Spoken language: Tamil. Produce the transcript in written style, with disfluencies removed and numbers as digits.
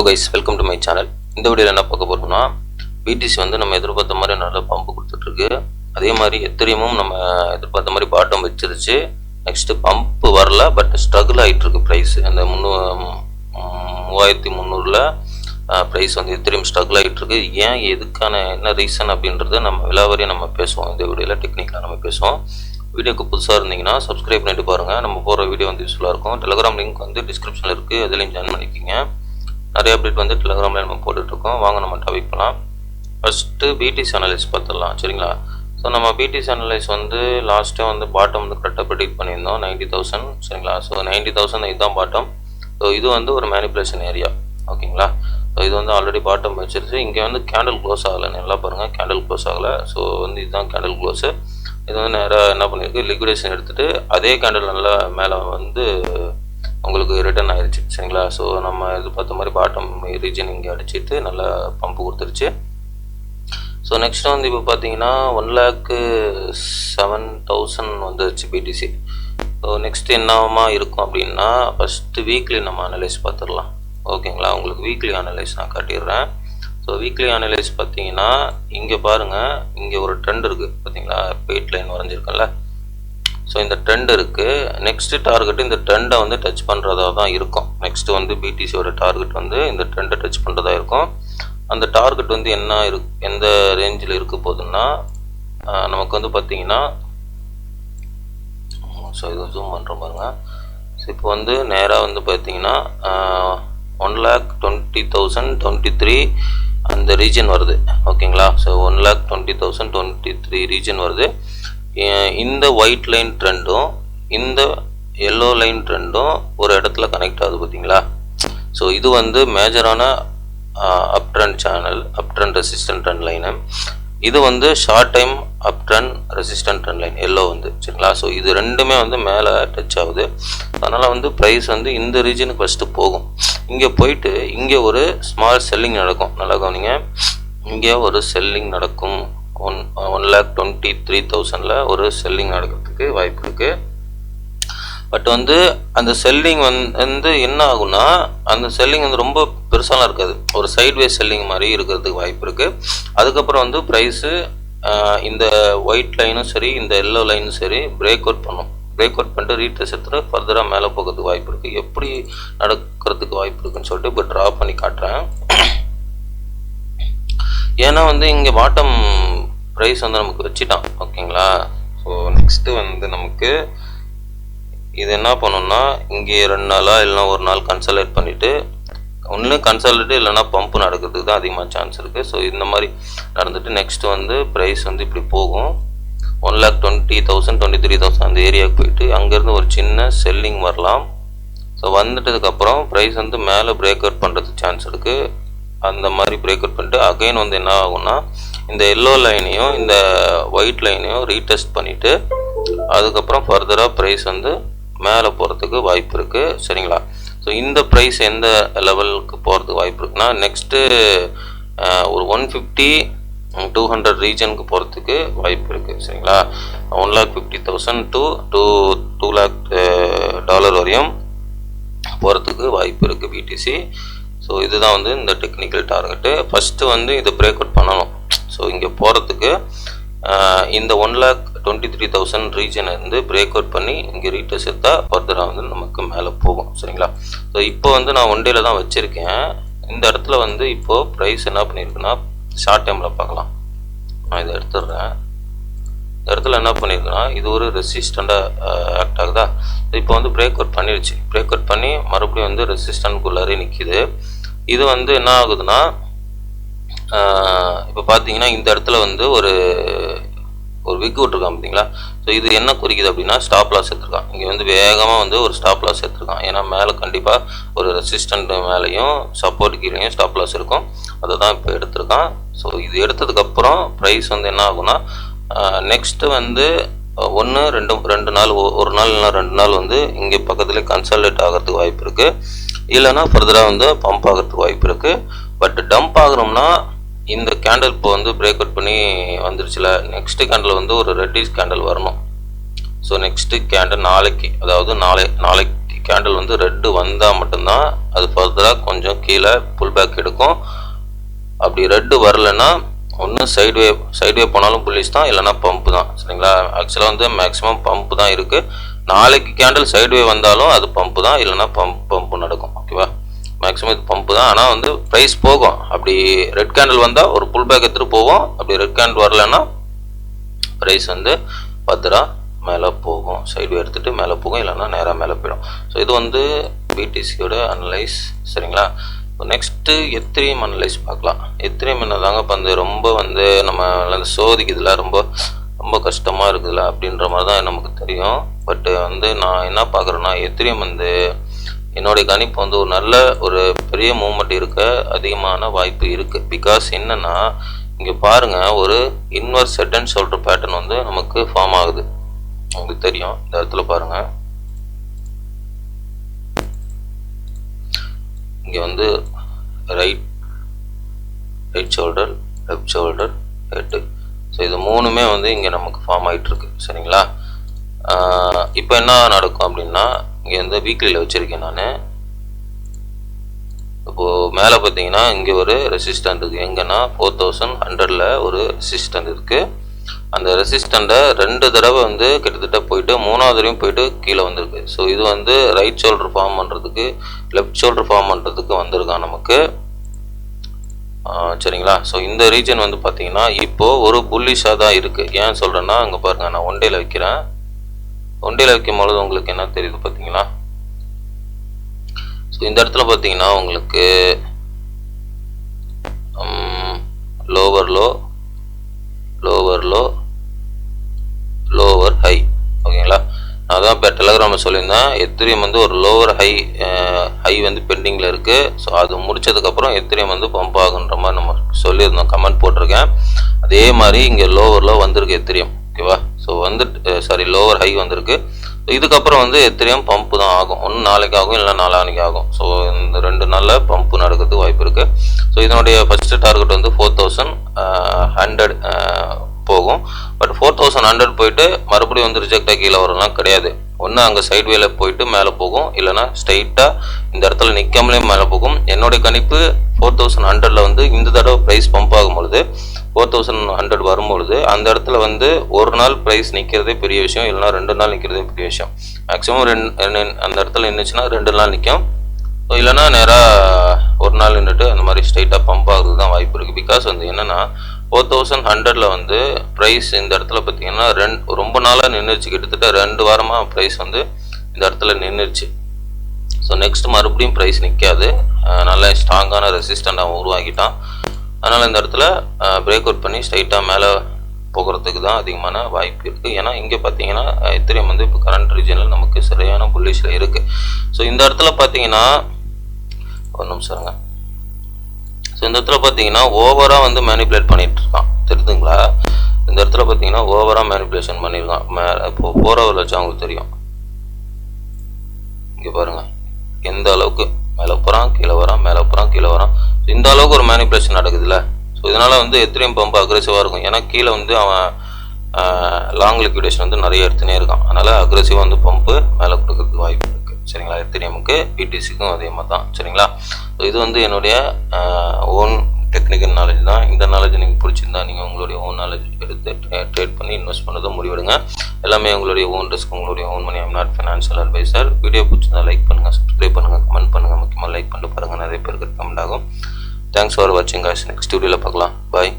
Guys, welcome to my channel. இந்த வீடியோவில் என்ன பார்க்க போகிறோம்னா, பிடிசி வந்து நம்ம எதிர்பார்த்த மாதிரி நல்ல பம்பு கொடுத்துட்ருக்கு. அதே மாதிரி எத்திரியமும் நம்ம எதிர்பார்த்த மாதிரி பாட்டம் வச்சிருச்சு. நெக்ஸ்ட்டு பம்பு வரல, பட் ஸ்ட்ரகிள் ஆகிட்டு இருக்கு ப்ரைஸ். அந்த 3300 ப்ரைஸ் வந்து எத்திரியம் ஸ்ட்ரகிள் ஆகிட்டு இருக்கு. ஏன், எதுக்கான என்ன ரீசன் அப்படின்றத நம்ம விலாவரியாக நம்ம பேசுவோம். இந்த வீடியோவில் டெக்னிக்கலாக நம்ம பேசுவோம். வீடியோக்கு புதுசாக இருந்தீங்கன்னா சப்ஸ்கிரைப் பண்ணிட்டு பாருங்கள். நம்ம போகிற வீடியோ வந்து யூஸ்ஃபுல்லாக இருக்கும். டெலிகிராம் லிங்க் வந்து டிஸ்கிரிப்ஷனில் இருக்குது, அதுலேயும் ஜாயின் பண்ணிக்கிங்க. நிறைய அப்டேட் வந்து டெலிகிராமில் நம்ம போட்டுட்ருக்கோம். வாங்க நம்ம டாபிக் பண்ணலாம். ஃபஸ்ட்டு பிடிசி அனலைஸ் பார்த்துடலாம், சரிங்களா? ஸோ நம்ம பிடிசி அனலைஸ் வந்து லாஸ்ட்டாக வந்து பாட்டம் வந்து கரெக்டாக ப்ரெடிக்ட் பண்ணியிருந்தோம் 90,000, சரிங்களா? ஸோ 90,000 இதுதான் பாட்டம். ஸோ இது வந்து ஒரு மேனிப்புலேஷன் ஏரியா, ஓகேங்களா? ஸோ இது வந்து ஆல்ரெடி பாட்டம் வச்சிருச்சு. இங்கே வந்து கேண்டில் க்ளோஸ் ஆகலை, நல்லா பாருங்கள், கேண்டில் க்ளோஸ் ஆகலை. ஸோ வந்து இதுதான் கேண்டில் க்ளோஸு. இது வந்து நேராக என்ன பண்ணியிருக்கு, லிக்விடேஷன் எடுத்துகிட்டு அதே கேண்டில் நல்லா மேலே வந்து உங்களுக்கு ரிட்டர்ன் ஆயிடுச்சு, சரிங்களா? ஸோ நம்ம எதிர்பார்த்த மாதிரி பாட்டம் ரீஜன் இங்கே அடிச்சுட்டு நல்லா பம்பு கொடுத்துருச்சு. ஸோ நெக்ஸ்ட் வந்து இப்போ பார்த்தீங்கன்னா 1,07,000 வந்துருச்சு பிடிசி. ஸோ நெக்ஸ்ட் என்னமா இருக்கும் அப்படின்னா, ஃபஸ்ட்டு வீக்லி நம்ம அனலைஸ் பார்த்துடலாம், ஓகேங்களா? உங்களுக்கு வீக்லி அனலைஸ் நான் காட்டிடுறேன். ஸோ வீக்லி அனலைஸ் பார்த்தீங்கன்னா இங்கே பாருங்கள், இங்கே ஒரு ட்ரெண்ட் இருக்குது பார்த்தீங்களா, பெயிட் லைன் வரைஞ்சிருக்கேன்ல. ஸோ இந்த ட்ரெண்ட் இருக்குது. நெக்ஸ்ட்டு டார்கெட்டு இந்த ட்ரெண்டை வந்து டச் பண்ணுறதா தான் இருக்கும். நெக்ஸ்ட்டு வந்து பிடிசியோட டார்கெட் வந்து இந்த ட்ரெண்டை டச் பண்ணுறதா இருக்கும். அந்த டார்கெட் வந்து என்ன எந்த ரேஞ்சில் இருக்க போகுதுன்னா, நமக்கு வந்து பார்த்தீங்கன்னா, ஸோ இதை ஜூம் பண்ணுற பாருங்க. ஸோ இப்போ வந்து நேராக வந்து பார்த்தீங்கன்னா 1,20,023 அந்த ரீஜன் வருது, ஓகேங்களா? ஸோ 1,20,023 ரீஜன் வருது. இந்த ஒயிட் லைன் ட்ரெண்டும் இந்த எல்லோ லைன் ட்ரெண்டும் ஒரு இடத்துல கனெக்ட் ஆகுது, பார்த்தீங்களா? ஸோ இது வந்து மேஜரான up trend channel, up trend resistant trend line. இது வந்து short time up trend resistant trend line yellow வந்து, சரிங்களா? ஸோ இது ரெண்டுமே வந்து மேலே டச் ஆகுது. அதனால் வந்து ப்ரைஸ் வந்து இந்த ரீஜனுக்கு ஃபஸ்ட்டு போகும். இங்கே போயிட்டு இங்கே ஒரு ஸ்மால் செல்லிங் நடக்கும், நல்லா கவனிங்க. இங்கே ஒரு செல்லிங் நடக்கும். 1,23,000 ஒரு செல்லிங் நடக்கிறதுக்கு வாய்ப்பு இருக்குது. பட் வந்து அந்த செல்லிங் வந்து என்ன ஆகும்னா, அந்த செல்லிங் வந்து ரொம்ப பெருசாலாம் இருக்காது, ஒரு சைட்வேஸ் செல்லிங் மாதிரி இருக்கிறதுக்கு வாய்ப்பு இருக்குது. அதுக்கப்புறம் வந்து ப்ரைஸு இந்த ஒயிட் லைனும் சரி இந்த எல்லோ லைனும் சரி பிரேக் அவுட் பண்ணும். பிரேக் அவுட் பண்ணிட்டு ரீட்ரேஸ் எடுத்துகிட்டு ஃபர்தராக மேலே போகிறதுக்கு வாய்ப்பு இருக்குது. எப்படி நடக்கிறதுக்கு வாய்ப்பு இருக்குன்னு சொல்லிட்டு இப்போ ட்ரா பண்ணி காட்டுறேன். ஏன்னா வந்து இங்கே பாட்டம் ப்ரைஸ் வந்து நமக்கு வச்சுட்டான், ஓகேங்களா? ஸோ நெக்ஸ்ட்டு வந்து நமக்கு இது என்ன பண்ணணும்னா, இங்கே 2 நாளாக இல்லைனா ஒரு நாள் கன்சல்டேட் பண்ணிவிட்டு, ஒன்று கன்சல்டேட் இல்லைனா பம்பு நடக்கிறதுக்கு தான் அதிகமாக சான்ஸ் இருக்குது. ஸோ இந்த மாதிரி நடந்துட்டு நெக்ஸ்ட்டு வந்து ப்ரைஸ் வந்து இப்படி போகும். 1,20,000 23,000 அந்த ஏரியாவுக்கு போயிட்டு அங்கேருந்து ஒரு சின்ன செல்லிங் வரலாம். ஸோ வந்துட்டதுக்கப்புறம் ப்ரைஸ் வந்து மேலே பிரேக் அவுட் பண்ணுறதுக்கு சான்ஸ் இருக்குது. அந்த மாதிரி பிரேக் அவுட் பண்ணிட்டு அகைன் வந்து என்ன ஆகும்னா, இந்த எல்லோ லைனையும் இந்த ஒயிட் லைனையும் ரீடெஸ்ட் பண்ணிவிட்டு அதுக்கப்புறம் ஃபர்தராக ப்ரைஸ் வந்து மேலே போகிறதுக்கு வாய்ப்பு இருக்குது, சரிங்களா? ஸோ இந்த ப்ரைஸ் எந்த லெவலுக்கு போகிறதுக்கு வாய்ப்பு இருக்குன்னா, நெக்ஸ்ட்டு ஒரு 150-200 ரீஜனுக்கு போகிறதுக்கு வாய்ப்பு இருக்குது, சரிங்களா? 1,50,000 to $200,000 வரையும் போகிறதுக்கு வாய்ப்பு இருக்குது பிடிசி. ஸோ இதுதான் வந்து இந்த டெக்னிக்கல் டார்கெட்டு. ஃபஸ்ட்டு வந்து இதை பிரேக் அவுட் பண்ணணும். ஸோ இங்கே போகிறதுக்கு இந்த 1,23,000 ரீஜனை வந்து பிரேக் அவுட் பண்ணி இங்கே ரீட்டர்ஸ் எடுத்தால் ஃபர்தராக வந்து நமக்கு மேலே போகும், சரிங்களா? ஸோ இப்போ வந்து நான் ஒன் டேல தான் வச்சுருக்கேன். இந்த இடத்துல வந்து இப்போது ப்ரைஸ் என்ன பண்ணியிருக்குன்னா, ஷார்ட் டைமில் பார்க்கலாம். நான் இதை எடுத்துடுறேன். இந்த இடத்துல என்ன பண்ணியிருக்குன்னா, இது ஒரு ரெசிஸ்டண்ட்டாக ஆக்ட் ஆகுதா? இப்போ வந்து பிரேக் அவுட் பண்ணிடுச்சு. பிரேக் அவுட் பண்ணி மறுபடியும் வந்து ரெசிஸ்டன்ட்குள்ளாரே நிற்கிது. இது வந்து என்ன ஆகுதுன்னா, இப்போ பார்த்தீங்கன்னா இந்த இடத்துல வந்து ஒரு விக் விட்டுருக்கான், பார்த்தீங்களா? ஸோ இது என்ன குறிக்குது அப்படின்னா, ஸ்டாப் லாஸ் எடுத்துருக்கான். இங்கே வந்து வேகமாக வந்து ஒரு ஸ்டாப் லாஸ் எடுத்துருக்கான். ஏன்னா மேலே கண்டிப்பாக ஒரு ரெசிஸ்டன்ட் மேலேயும் சப்போர்ட் கீழேயும் ஸ்டாப் லாஸ் இருக்கும். அதை தான் இப்போ எடுத்திருக்கான். ஸோ இது எடுத்ததுக்கப்புறம் ப்ரைஸ் வந்து என்ன ஆகும்னா, நெக்ஸ்ட்டு வந்து 1-2 நாள், ஒரு நாள் இல்லைனா 2 நாள் வந்து இங்கே பக்கத்துலேயே கன்சல்டேட் ஆகிறதுக்கு வாய்ப்பு இருக்குது. இல்லைனா ஃபர்தராக வந்து பம்ப் ஆகிறதுக்கு வாய்ப்பு இருக்குது. பட் டம்ப் ஆகணும்னா இந்த கேண்டில் இப்போ வந்து பிரேக் அவுட் பண்ணி வந்துருச்சுல, நெக்ஸ்ட்டு கேண்டில் வந்து ஒரு ரெட்டிஷ் கேண்டில் வரணும். ஸோ நெக்ஸ்ட்டு கேண்டில் நாளைக்கு, அதாவது நாளைக்கு கேண்டில் வந்து ரெட்டு வந்தால் மட்டும்தான் அது ஃபர்தராக கொஞ்சம் கீழே புல் பேக் எடுக்கும். அப்படி ரெட்டு வரலைன்னா ஒன்று சைட்வே போனாலும் புல்லிஷ் தான், இல்லைனா பம்பு தான். சரிங்களா? ஆக்சுவலாக வந்து மேக்ஸிமம் பம்பு தான் இருக்குது. நாளைக்கு கேண்டில் சைட்வே வந்தாலும் அது பம்பு தான், இல்லைனா பம்பு நடக்கும். ஓகேவா? மேக்ஸிமம் இது பம்பு தான். ஆனால் வந்து ப்ரைஸ் போகும். அப்படி ரெட் கேண்டில் வந்தால் ஒரு புல் பேக் எடுத்துகிட்டு போவோம். அப்படி ரெட் கேண்டில் வரலைன்னா ப்ரைஸ் வந்து 10 ரூபா மேலே போகும். சைட்வே எடுத்துகிட்டு மேலே போகும், இல்லைன்னா நேராக மேலே போயிடும். ஸோ இது வந்து பிடிசியோட அனலைஸ். சரிங்களா? இப்போ நெக்ஸ்ட்டு எத்திரியம் அனலைஸ் பார்க்கலாம். எத்திரியம் என்னதாங்க இப்போ வந்து ரொம்ப வந்து நம்ம சோதிக்குதுல, ரொம்ப கஷ்டமாக இருக்குதுல்ல அப்படின்ற மாதிரி தான் நமக்கு தெரியும். பட்டு வந்து நான் என்ன பார்க்குறேன்னா, எத்திரியம் வந்து என்னுடைய கணிப்பு வந்து ஒரு பெரிய மூவ்மெண்ட் இருக்க அதிகமான வாய்ப்பு இருக்குது. பிகாஸ் என்னென்னா, இங்கே பாருங்கள், ஒரு inverse head and shoulder pattern வந்து நமக்கு ஃபார்ம் ஆகுது. உங்களுக்கு தெரியும், இந்த இடத்துல பாருங்கள். இங்கே வந்து right shoulder, left shoulder, head. So இது மூணுமே வந்து இங்கே நமக்கு ஃபார்ம் ஆகிட்டுருக்கு. சரிங்களா? இப்போ என்ன நடக்கும் அப்படின்னா, இங்கே வந்து வீக்லியில் வச்சுருக்கேன் நான். இப்போது மேலே பார்த்தீங்கன்னா இங்கே ஒரு ரெசிஸ்டன்ட் இருக்குது. எங்கன்னா 4100 ஒரு ரெசிஸ்டன்ட் இருக்குது. அந்த ரெசிஸ்டண்ட்டை 2 தடவை வந்து கிட்டத்தட்ட போயிட்டு 3வது தடவையும் போயிட்டு கீழே வந்திருக்கு. ஸோ இது வந்து ரைட் ஷோல்டர் ஃபார்ம் பண்ணுறதுக்கு, லெஃப்ட் ஷோல்டர் ஃபார்ம் பண்ணுறதுக்கு வந்திருக்கான் நமக்கு. சரிங்களா? ஸோ இந்த ரீஜன் வந்து பார்த்தீங்கன்னா இப்போது ஒரு புல்லிஷாக தான் இருக்குது. ஏன் சொல்கிறேன்னா, அங்கே பாருங்கள், நான் ஒன்டேல வைக்கிறேன். ஒன்டேல வைக்கும் பொழுது உங்களுக்கு என்ன தெரியுது பார்த்தீங்களா? ஸோ இந்த இடத்துல பார்த்தீங்கன்னா உங்களுக்கு லோவர் லோ, லோவர் ஹை. ஓகேங்களா? நான் தான் இப்போ டெலகிராமில் சொல்லியிருந்தேன், எத்திரியம் வந்து ஒரு லோவர் ஹை வந்து பெண்டிங்கில் இருக்குது. ஸோ அது முடிச்சதுக்கப்புறம் எத்திரியம் வந்து பம்ப் ஆகுன்ற மாதிரி நம்ம சொல்லியிருந்தோம், கமெண்ட் போட்டிருக்கேன். அதே மாதிரி இங்கே லோவரில் வந்திருக்கு எத்திரியம். ஓகேவா? ஸோ வந்து லோவர் ஹை வந்திருக்கு. இதுக்கப்புறம் வந்து எத்திரியம் பம்பு தான் ஆகும். ஒன்று நாளைக்கு ஆகும், இல்லை நாளானிக்கு ஆகும். ஸோ இந்த 2 நாளில் பம்பு நடக்கிறதுக்கு வாய்ப்பு இருக்குது. ஸோ இதனுடைய ஃபஸ்ட்டு டார்கெட் வந்து 4100 போகும். பட் 4100 போயிட்டு மறுபடியும் வந்து ரிஜெக்டாக கீழே வரலாம் கிடையாது. ஒன்று அங்கே சைட்வேல போயிட்டு மேலே போகும், இல்லைனா ஸ்ட்ரைட்டாக இந்த இடத்துல நிற்காமலே மேலே போகும். என்னுடைய கணிப்பு 4100 வந்து இந்த தடவை ப்ரைஸ் பம்ப் ஆகும் பொழுது 4100 வரும்பொழுது அந்த இடத்துல வந்து ஒரு நாள் ப்ரைஸ் நிற்கிறதே பெரிய விஷயம், இல்லைனா 2 நாள் நிற்கிறதே பெரிய விஷயம். மேக்ஸிமம் அந்த இடத்துல நின்றுச்சுன்னா 2 நாள் நிற்கும். ஸோ இல்லைனா நேராக ஒரு நாள் நின்றுட்டு அந்த மாதிரி ஸ்ட்ரைட்டாக பம்ப் ஆகுறது தான் வாய்ப்பு இருக்குது. பிகாஸ் வந்து என்னென்னா 4100 வந்து ப்ரைஸ் இந்த இடத்துல பார்த்தீங்கன்னா ரொம்ப நாளாக நின்றுச்சு. கிட்டத்தட்ட 2 வாரமாக ப்ரைஸ் வந்து இந்த இடத்துல நின்றுச்சு. ஸோ நெக்ஸ்ட் மறுபடியும் ப்ரைஸ் நிற்காது. நல்ல ஸ்ட்ராங்கான ரெசிஸ்டண்ட் அவன் உருவாக்கிட்டான். அதனால் இந்த இடத்துல பிரேக் அவுட் பண்ணி ஸ்ட்ரைட்டாக மேலே போகிறதுக்கு தான் அதிகமான வாய்ப்பு இருக்குது. ஏன்னா இங்கே பார்த்தீங்கன்னா எத்திரியம் வந்து இப்போ கரண்ட் ரீஜனில் நமக்கு சரியான புல்லிஷில் இருக்குது. ஸோ இந்த இடத்துல பார்த்தீங்கன்னா ஒரு நிமிஷம் இருங்க. ஸோ இந்த இடத்துல பார்த்தீங்கன்னா ஓவராக வந்து மேனிப்புலேட் பண்ணிட்டு இருக்கான், தெரியுதுங்களா? இந்த இடத்துல பார்த்தீங்கன்னா ஓவராக மேனிப்புலேஷன் பண்ணியிருக்கான். இப்போ 4 ஹவர் வச்சு அவங்களுக்கு தெரியும். இங்கே பாருங்கள், எந்த அளவுக்கு மேலே போகிறான், கீழே வரான், மேலே போகிறான், கீழே வரான். ஸோ இந்த அளவுக்கு ஒரு மேனிப்புலேஷன் நடக்குதுல்ல. ஸோ இதனால் வந்து எத்திரியம் பம்பு அக்ரெசிவாக இருக்கும். ஏன்னா கீழே வந்து அவன் லாங் லிக்விடேஷன் வந்து நிறைய எடுத்துனே இருக்கான். அதனால் அக்ரெசிவாக வந்து பம்பு மேலே கொடுக்கறதுக்கு வாய்ப்பு இருக்குது. சரிங்களா? எத்திரியமுக்கு, பிடிசிக்கும் அதே மாதிரி தான். சரிங்களா? ஸோ இது வந்து என்னுடைய ஓன் டெக்னிக்கல் நாலேஜ் தான். இந்த நாலேஜ் நீங்கள் பிடிச்சிருந்தா நீங்கள் உங்களுடைய ஓன் நாலேஜ் எடுத்து ட்ரேட் பண்ணி இன்வெஸ்ட் பண்ணதும் முடிவெடுங்க. எல்லாமே உங்களுடைய ஓன் ரிஸ்க், உங்களுடைய own money. I'm not financial adviser. Video பிடிச்சிருந்தா லைக் பண்ணுங்கள், சப்ஸ்கிரைப் பண்ணுங்கள், கமெண்ட் பண்ணுங்கள். முக்கியமாக லைக் பண்ணிட்டு பாருங்கள், நிறைய பேருக்கு கமெண்ட் ஆகும். தேங்க்ஸ் ஃபார் வாட்சிங் காய்ஸ். நெக்ஸ்ட் வீடியோவில் பார்க்கலாம். பாய்.